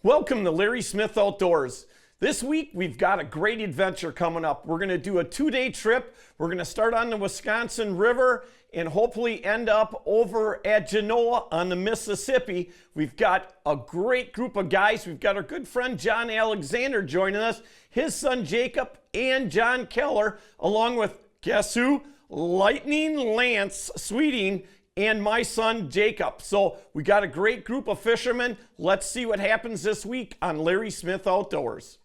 Welcome to Larry Smith Outdoors. This week we've got a great adventure coming up. We're going to do a 2-day trip. We're going to start on the Wisconsin River and hopefully end up over at Genoa on the Mississippi. We've got a great group of guys. We've got our good friend John Alexander joining us, his son Jacob, and John Keller, along with, guess who? Lightning Lance Sweeting and my son Jacob. So we got a great group of fishermen. Let's see what happens this week on Larry Smith Outdoors.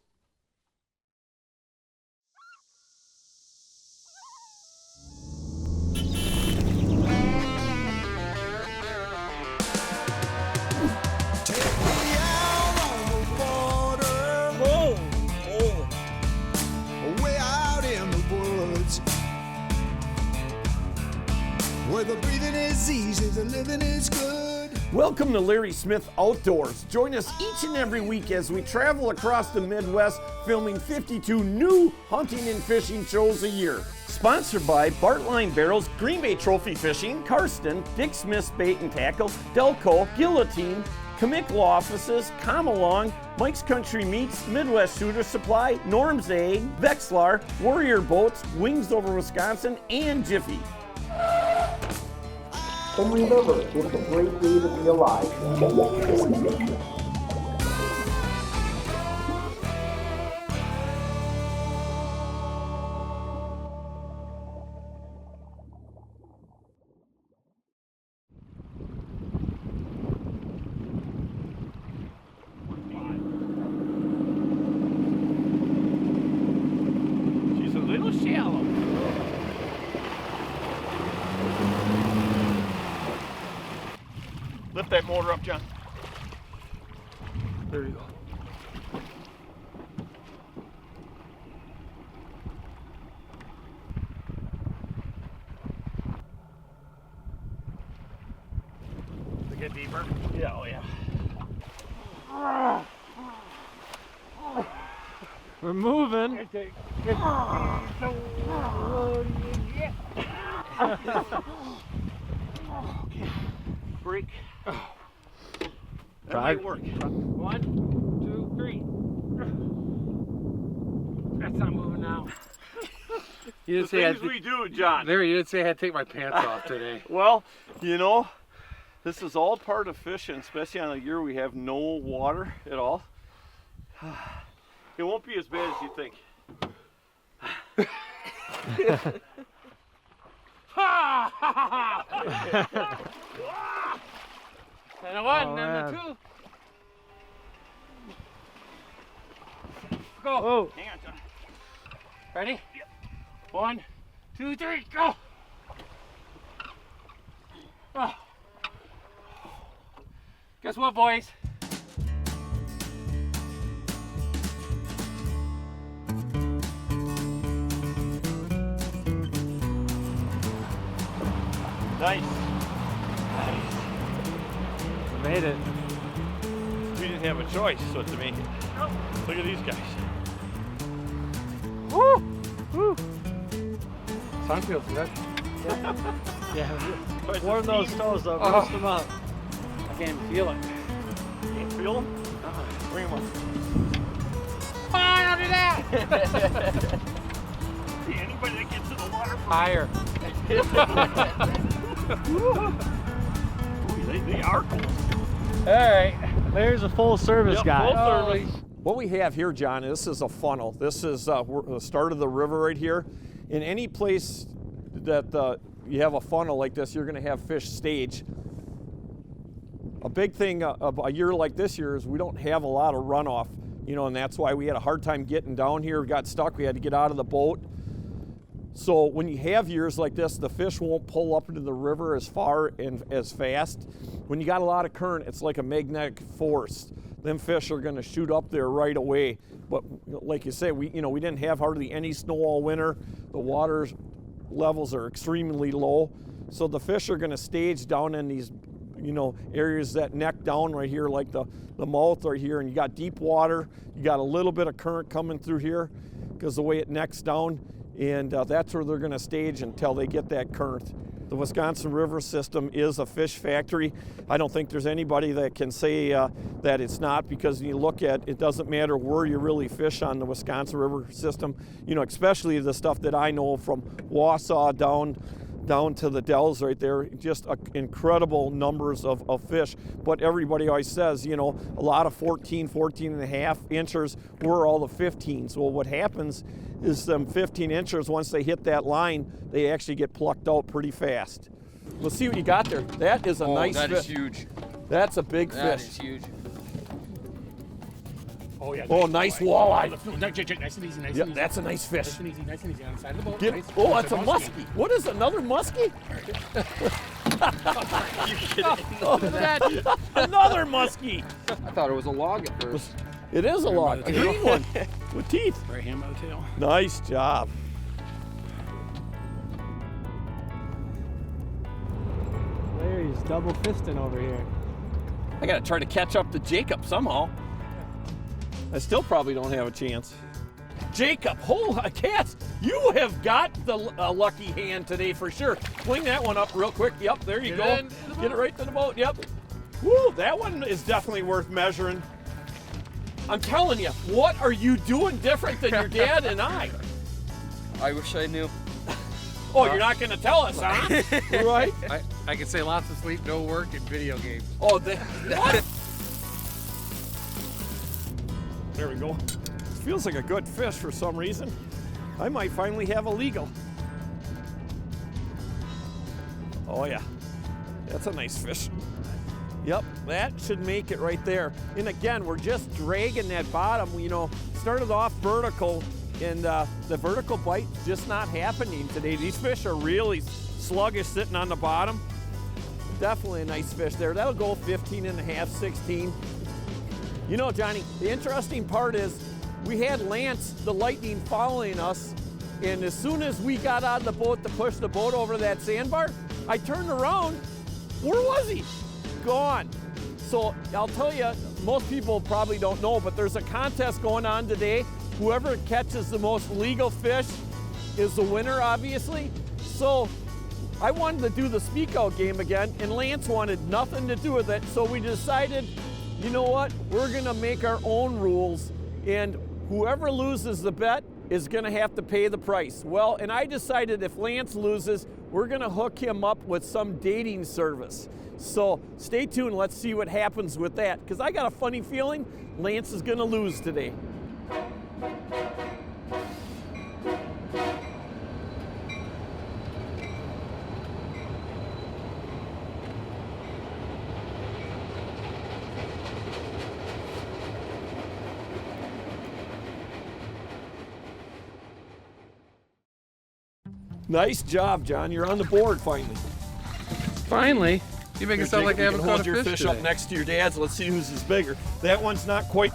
Where the breathing is easy, the living is good. Welcome to Larry Smith Outdoors. Join us each and every week as we travel across the Midwest, filming 52 new hunting and fishing shows a year. Sponsored by Bartline Barrels, Green Bay Trophy Fishing, Karsten, Dick Smith's Bait and Tackle, Dowco, Guillotine, Kamick Law Offices, Come Along, Mike's Country Meats, Midwest Shooter Supply, Norm's Egg, Vexlar, Warrior Boats, Wings Over Wisconsin, and Jiffy. And remember, it's a great day to be alive. She's a little shallow. Lift that motor up, John. There you go. Does it get deeper? Yeah, oh yeah. We're moving. Okay. Break. That might work. 1, 2, 3. That's not moving now. You didn't say we do, John. Larry, you didn't say I had to take my pants off today. Well, you know, this is all part of fishing, especially on a year we have no water at all. It won't be as bad as you think. And a 1, Oh, and a man. 2. Go. Whoa. Hang on, John. Ready? Yep. 1, 2, 3, go. Oh. Guess what, boys? Nice. Made it. We didn't have a choice, so to make it. Look at these guys. Woo! Woo! Sun feels good. Yeah. Warm those toes up. Roast them up. I can't even feel it. Can't feel them? Bring them up. Fine, I'll do that. See, anybody that gets in the water Higher. they are cool. All right. There's a full service guy. Full service. What we have here, John, this is a funnel. This is the start of the river right here. In any place that you have a funnel like this, you're going to have fish stage. A big thing of a year like this year is we don't have a lot of runoff, you know, and that's why we had a hard time getting down here. We got stuck. We had to get out of the boat. So when you have years like this, the fish won't pull up into the river as far and as fast. When you got a lot of current, it's like a magnetic force. Them fish are going to shoot up there right away. But like you say, we didn't have hardly any snow all winter. The water levels are extremely low. So the fish are going to stage down in these, areas that neck down right here, like the mouth right here. And you got deep water. You got a little bit of current coming through here because the way it necks down. And that's where they're going to stage until they get that current. The Wisconsin River system is a fish factory. I don't think there's anybody that can say that it's not, because when you look at it, doesn't matter where you really fish on the Wisconsin River system, you know, especially the stuff that I know from Wausau down to the Dells right there, just incredible numbers of fish. But everybody always says, you know, a lot of 14 and a half inchers were all the 15s. Well, what happens is them 15 inchers, once they hit that line, they actually get plucked out pretty fast. Let's see what you got there. That is a nice fish. That is huge. That's a big That fish. is huge. Oh, yeah. Oh, nice walleye. Nice and easy, nice Yep, and easy. that's a nice fish. Nice and easy, nice and easy. On the side of the boat. Get, nice. oh, That's that's a muskie. What is another muskie? Oh, another muskie. I thought it was a log at first. It is a log, a green one with teeth. Right hand by the tail. Nice job. Larry's double fisting over here. I gotta try to catch up to Jacob somehow. I still probably don't have a chance. Jacob, holy cats, you have got the lucky hand today for sure. Fling that one up real quick. Yep, there you go. Get it right to the boat. Yep. Woo, that one is definitely worth measuring. I'm telling you, what are you doing different than your dad and I? I wish I knew. Oh, you're not gonna tell us, huh? Right? I could say lots of sleep, no work, and video games. Oh, what? There we go. Feels like a good fish for some reason. I might finally have a legal. Oh yeah, that's a nice fish. Yep, that should make it right there. And again, we're just dragging that bottom. You know, started off vertical, and the vertical bite just not happening today. These fish are really sluggish sitting on the bottom. Definitely a nice fish there. That'll go 15 and a half, 16. You know, Johnny, the interesting part is we had Lance, the Lightning, following us, and as soon as we got out of the boat to push the boat over that sandbar, I turned around. Where was he? Gone. So I'll tell you, most people probably don't know, but there's a contest going on today. Whoever catches the most legal fish is the winner, obviously. So I wanted to do the speak out game again, and Lance wanted nothing to do with it. So we decided, you know what? We're gonna make our own rules, and whoever loses the bet is gonna have to pay the price. Well, and I decided if Lance loses, we're gonna hook him up with some dating service. So stay tuned, let's see what happens with that, because I got a funny feeling Lance is gonna lose today. Nice job, John. You're on the board finally. Finally. You make it sound like I haven't caught a hold your fish fish up today. next to your dad's. Let's see whose is bigger. That one's not quite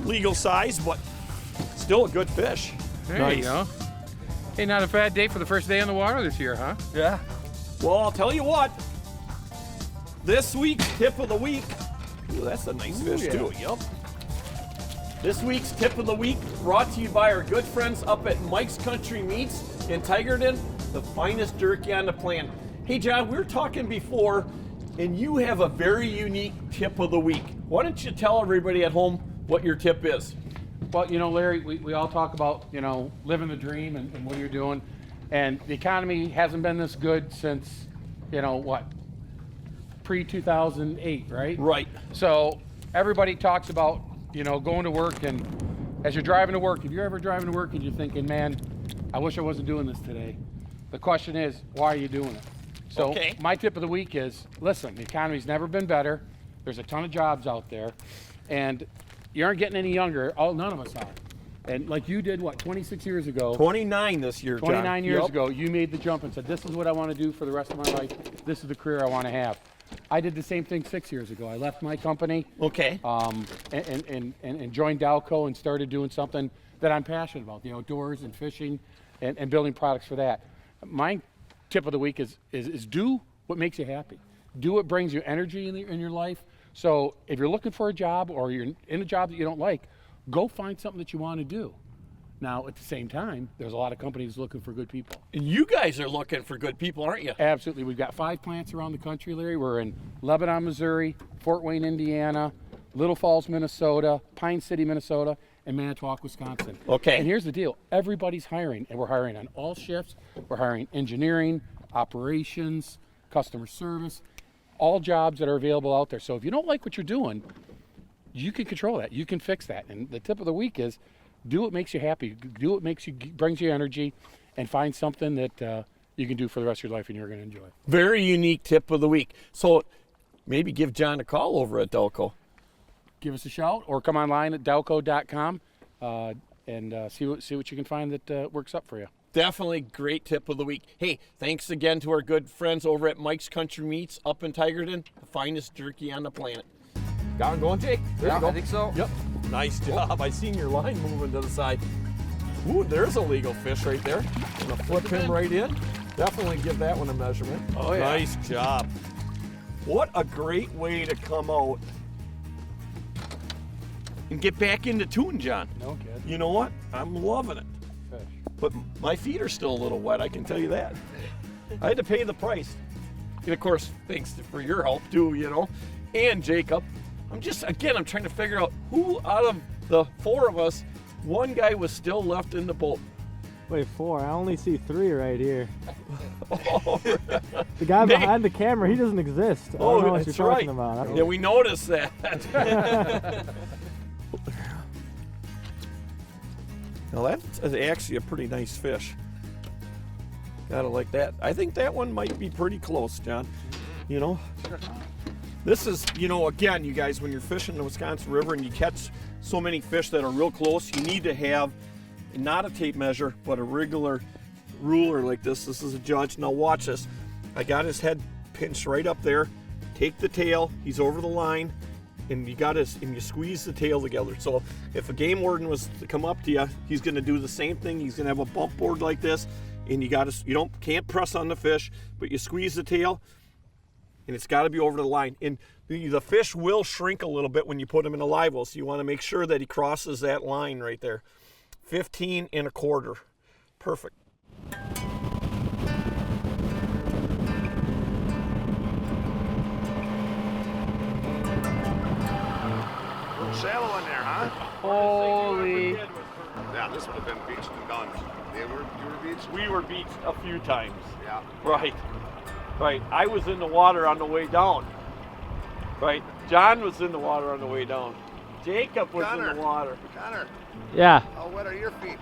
legal size, but still a good fish. There you go. Hey, not a bad day for the first day on the water this year, huh? Yeah. Well, I'll tell you what. This week's tip of the week. Ooh, that's a nice fish too. Yep. This week's tip of the week brought to you by our good friends up at Mike's Country Meats in Tigerton, the finest jerky on the planet. Hey, John, we were talking before, and you have a very unique tip of the week. Why don't you tell everybody at home what your tip is? Well, you know, Larry, we all talk about, you know, living the dream and what you're doing. And the economy hasn't been this good since, you know, what? Pre-2008, right? Right. So everybody talks about, you know, going to work, and as you're driving to work, if you're ever driving to work and you're thinking, man, I wish I wasn't doing this today. The question is, why are you doing it? So my tip of the week is, listen, the economy's never been better. There's a ton of jobs out there, and you aren't getting any younger. Oh, none of us are. And like you did, what, 26 years ago? 29 this year, John. 29 years ago, you made the jump and said, this is what I want to do for the rest of my life. This is the career I want to have. I did the same thing 6 years ago. I left my company. Okay. And joined Dowco and started doing something that I'm passionate about, the outdoors and fishing and building products for that. My tip of the week is do what makes you happy. Do what brings you energy in your life. So if you're looking for a job or you're in a job that you don't like, go find something that you want to do. Now, at the same time, there's a lot of companies looking for good people. And you guys are looking for good people, aren't you? Absolutely. We've got 5 plants around the country, Larry. We're in Lebanon, Missouri, Fort Wayne, Indiana, Little Falls, Minnesota, Pine City, Minnesota, and Manitowoc, Wisconsin. Okay. And here's the deal. Everybody's hiring, and we're hiring on all shifts. We're hiring engineering, operations, customer service, all jobs that are available out there. So if you don't like what you're doing, you can control that. You can fix that. And the tip of the week is do what makes you happy. Do what brings you energy, and find something that you can do for the rest of your life and you're going to enjoy. Very unique tip of the week. So maybe give John a call over at Dowco. Give us a shout or come online at Dowco.com and see what you can find that works up for you. Definitely great tip of the week. Hey, thanks again to our good friends over at Mike's Country Meats up in Tigerton, the finest jerky on the planet. Got it going, Jake? There you go. I think so. Yep. Nice job. I seen your line moving to the side. Ooh, there's a legal fish right there. Gonna flip him right in. Definitely give that one a measurement. Oh, yeah. Nice job. What a great way to come out and get back into tune, John. No kidding. You know what? I'm loving it. Fish. But my feet are still a little wet, I can tell you that. I had to pay the price. And of course, thanks for your help too, you know. And Jacob. I'm trying to figure out who out of the 4 of us, one guy was still left in the boat. Wait, 4. I only see 3 right here. Oh, The guy behind the camera, he doesn't exist. I don't know what you're talking about. Yeah, we noticed that. Now that's actually a pretty nice fish. Gotta like that. I think that one might be pretty close, John. You know? This is, again, you guys, when you're fishing the Wisconsin River and you catch so many fish that are real close, you need to have not a tape measure, but a regular ruler like this. This is a judge. Now watch this. I got his head pinched right up there. Take the tail, he's over the line, and you squeeze the tail together. So if a game warden was to come up to you, he's gonna do the same thing. He's gonna have a bump board like this, and can't press on the fish, but you squeeze the tail, and it's got to be over the line. And the fish will shrink a little bit when you put him in a live well, so you want to make sure that he crosses that line right there. 15 1/4. Perfect. Shallow in there, huh? Holy. Yeah, this would have been beached and gone. You were beached? We were beached a few times. Yeah. Right. I was in the water on the way down. Right. John was in the water on the way down. Jacob was in the water. Connor, Yeah. how wet are your feet?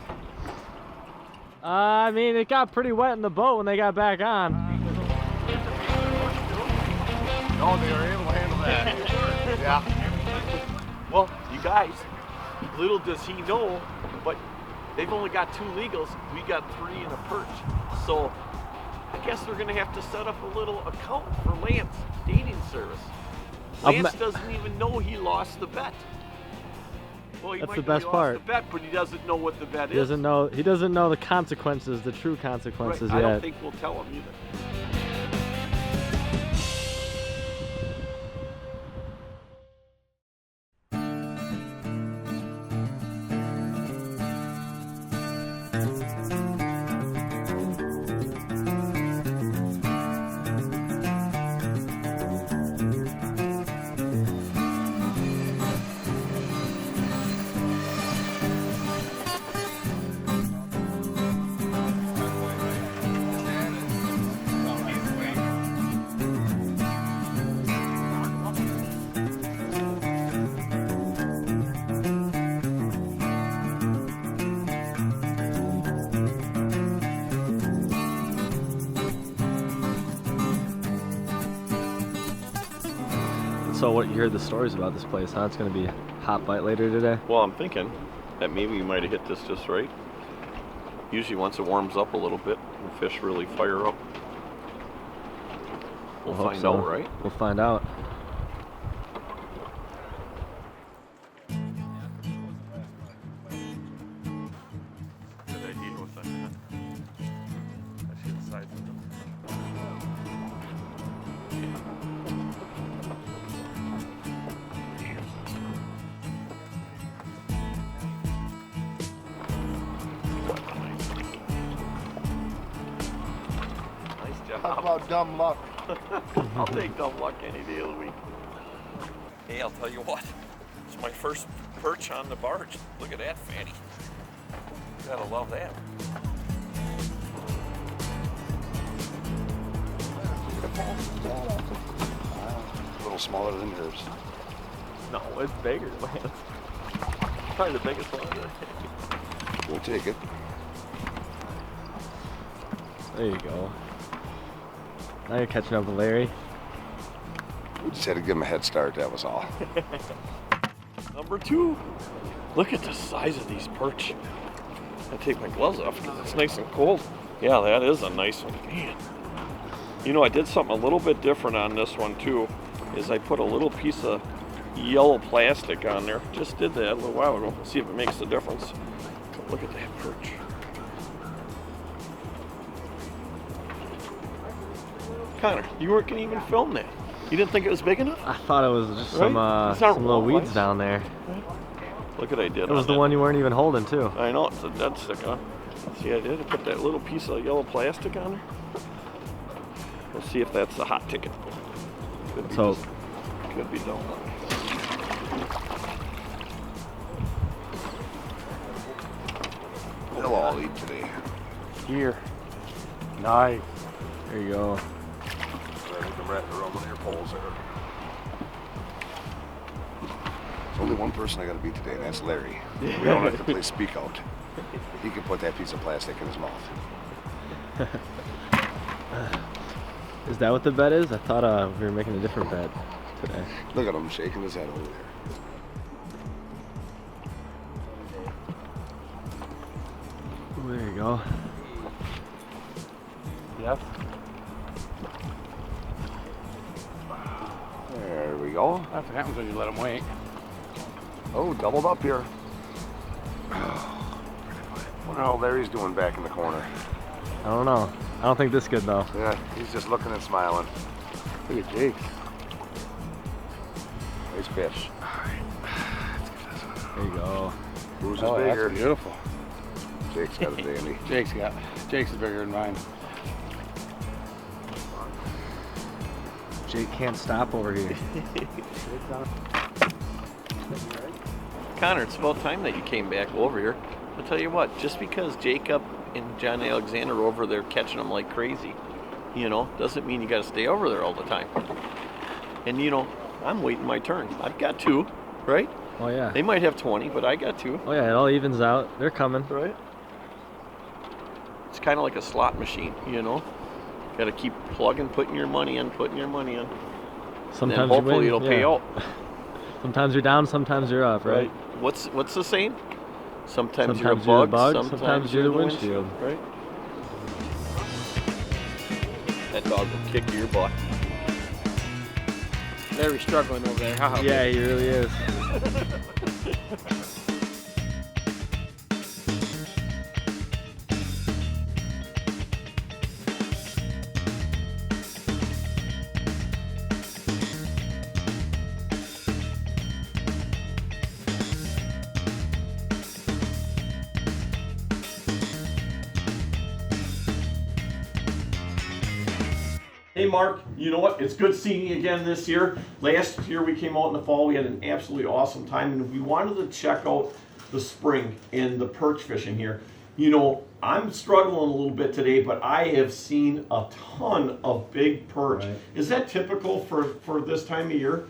I mean, it got pretty wet in the boat when they got back on. No, they were able to handle that. Yeah. Well, you guys, little does he know, but they've only got 2 legals. We got 3 and a perch. So I guess we're going to have to set up a little account for Lance dating service. Lance doesn't even know he lost the bet. Well, he That's might the know best he part. lost the bet, but he doesn't know what the bet He is. doesn't know the consequences, the true consequences I yet. don't think we'll tell him either. So what, you heard the stories about this place, huh? It's gonna be hot bite later today. Well, I'm thinking that maybe you might have hit this just right. Usually once it warms up a little bit, the fish really fire up. We'll I hope find so. out, right? We'll find out. Good idea with that. I see the size of them. How about dumb luck? I'll take dumb luck any day of the week. Hey, I'll tell you what. It's my first perch on the barge. Look at that fatty. Gotta love that. A little smaller than yours. No, it's bigger, man. Probably the biggest one. We'll take it. There you go. Now you're catching up with Larry. We just had to give him a head start, that was all. Number 2. Look at the size of these perch. I take my gloves off because it's nice and cold. Yeah, that is a nice one. Man. You know, I did something a little bit different on this one too, is I put a little piece of yellow plastic on there. Just did that a little while ago. See if it makes a difference. Look at that perch. Connor, you weren't going to even film that. You didn't think it was big enough? I thought it was just Right? some little weeds down there. Look what I did. It was the one you weren't even holding too. I know, it's a dead stick, huh? See, I did. I put that little piece of yellow plastic on there. We'll see if that's the hot ticket. Could be So, just, could be dumb. They'll all eat today. Here. Nice. there you go. I think I'm wrapping around one of your poles there. There's only one person I gotta beat today, and that's Larry. We don't have to play speak out. He can put that piece of plastic in his mouth. Is that what the bet is? I thought we were making a different bet today. Look at him shaking his head over there. Ooh, there you go. Yep. There we go. That's what happens when you let them wait. Oh, doubled up here. Wonder how Larry's doing back in the corner. I don't know. I don't think this good though. Yeah, he's just looking and smiling. Look at Jake. Nice fish. There you go. Who's Oh, bigger? that's beautiful. Jake's got a dandy. Jake's is bigger than mine. Jake can't stop over here. Connor, it's about time that you came back over here. I'll tell you what, just because Jacob and John Alexander are over there catching them like crazy, you know, doesn't mean you got to stay over there all the time. And you know, I'm waiting my turn. I've got 2, right? Oh yeah. They might have 20, but I got 2. Oh yeah, it all evens out. They're coming. Right? It's kind of like a slot machine, you know? Got to keep plugging, putting your money in. Sometimes And then hopefully you win. it'll pay out. Sometimes you're down, sometimes you're up, right? What's the saying? Sometimes you're a Sometimes bug, sometimes you're the windshield. Right? That dog will kick your butt. Larry's struggling over there. Haha. Yeah, he really is. Hey Mark, you know what? It's good seeing you again this year. Last year we came out in the fall, we had an absolutely awesome time, and we wanted to check out the spring and the perch fishing here. You know, I'm struggling a little bit today, but I have seen a ton of big perch. Right. Is that typical for this time of year?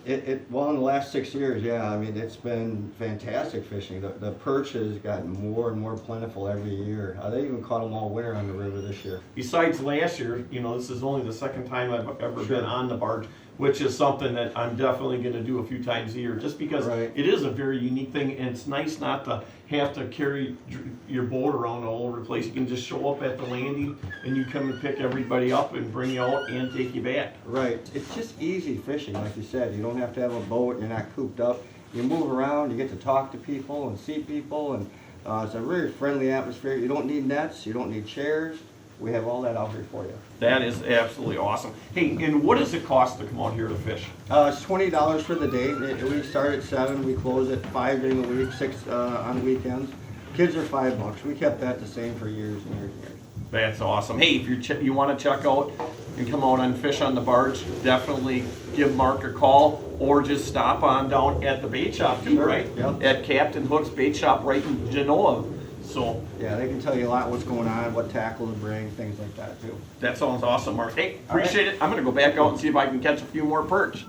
Well, in the last 6 years, yeah. I mean, it's been fantastic fishing. The perch has gotten more and more plentiful every year. They even caught them all winter on the river this year. Besides last year, you know, this is only the second time I've ever been on the barge, which is something that I'm definitely going to do a few times a year, just because Right. it is a very unique thing, and it's nice not to have to carry your boat around all over the place. You can just show up at the landing, and you come and pick everybody up and bring you out and take you back. Right. It's just easy fishing, like you said. You don't have to have a boat. You're not cooped up. You move around. You get to talk to people and see people, and it's a very friendly atmosphere. You don't need nets. You don't need chairs. We have all that out here for you. That is absolutely awesome. Hey, and what does it cost to come out here to fish? It's $20 for the day. We start at 7. We close at 5 during the week, 6 on weekends. Kids are $5. We kept that the same for years and years and years. That's awesome. Hey, if you want to check out and come out and fish on the barge, definitely give Mark a call or just stop on down at the bait shop too, right? Yep. At Captain Hook's bait shop right in Genoa. So Yeah, they can tell you a lot what's going on, what tackle to bring, things like that too. that sounds awesome, Mark. Hey, appreciate it. I'm going to go back out and see if I can catch a few more perch.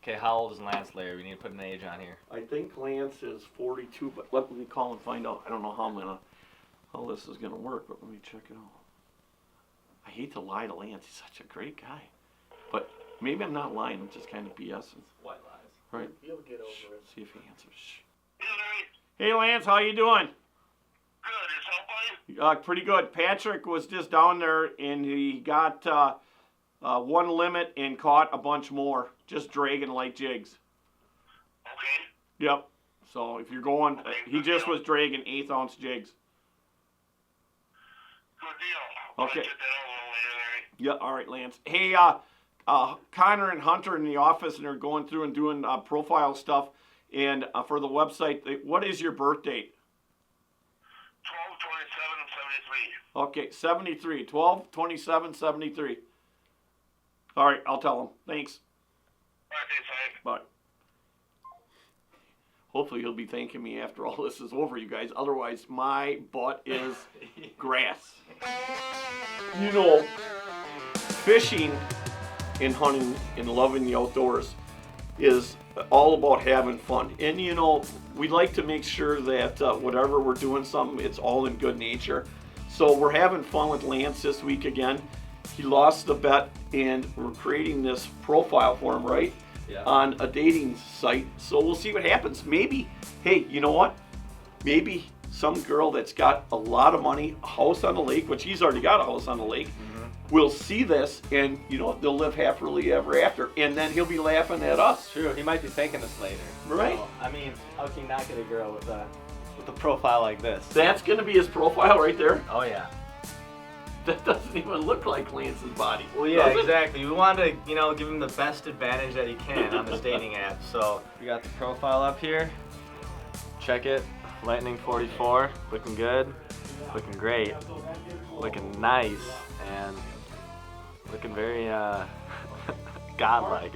Okay, how old is Lance, Larry? We need to put an age on here. I think Lance is 42, but let me call and find out. I don't know how this is gonna work, but let me check it out. I hate to lie to Lance. He's such a great guy, but maybe I'm not lying. I'm just kind of BSing. White lies. Right? He'll get over it. See if he answers. Shh. Hey, Lance, how you doing? Good, yourself, buddy? Pretty good. Patrick was just down there, and he got one limit and caught a bunch more, just dragging light jigs. Okay. Yep. So if you're going, he just was dragging 1/8 ounce jigs. Good deal. Okay. I'll get that over later, Larry. Yeah. All right, Lance. Hey, Connor and Hunter in the office, and they're going through and doing profile stuff, and for the website. What is your birth date? 12/27/73. Okay, 73. 12/27/73. All right, I'll tell him. Thanks. All right, thanks, Hank. Bye. Hopefully he'll be thanking me after all this is over, you guys. Otherwise, my butt is grass. You know, fishing and hunting and loving the outdoors is all about having fun. And, you know, we like to make sure that whatever we're doing something, it's all in good nature. So we're having fun with Lance this week again. He lost the bet, and we're creating this profile for him, right? Yeah. On a dating site. So we'll see what happens. Maybe, hey, you know what? Maybe some girl that's got a lot of money, a house on the lake, which he's already got a house on the lake, will see this, and, you know, they'll live happily ever after. And then he'll be laughing at us. True, he might be thinking this later. Right. So, I mean, how can you not get a girl with a profile like this? That's going to be his profile right there. Oh, yeah. That doesn't even look like Lance's body. Well, yeah, does it? exactly. We want to, you know, give him the best advantage that he can on this dating app. So we got the profile up here. Check it. Lightning 44, looking good, looking great, looking nice, and looking very godlike.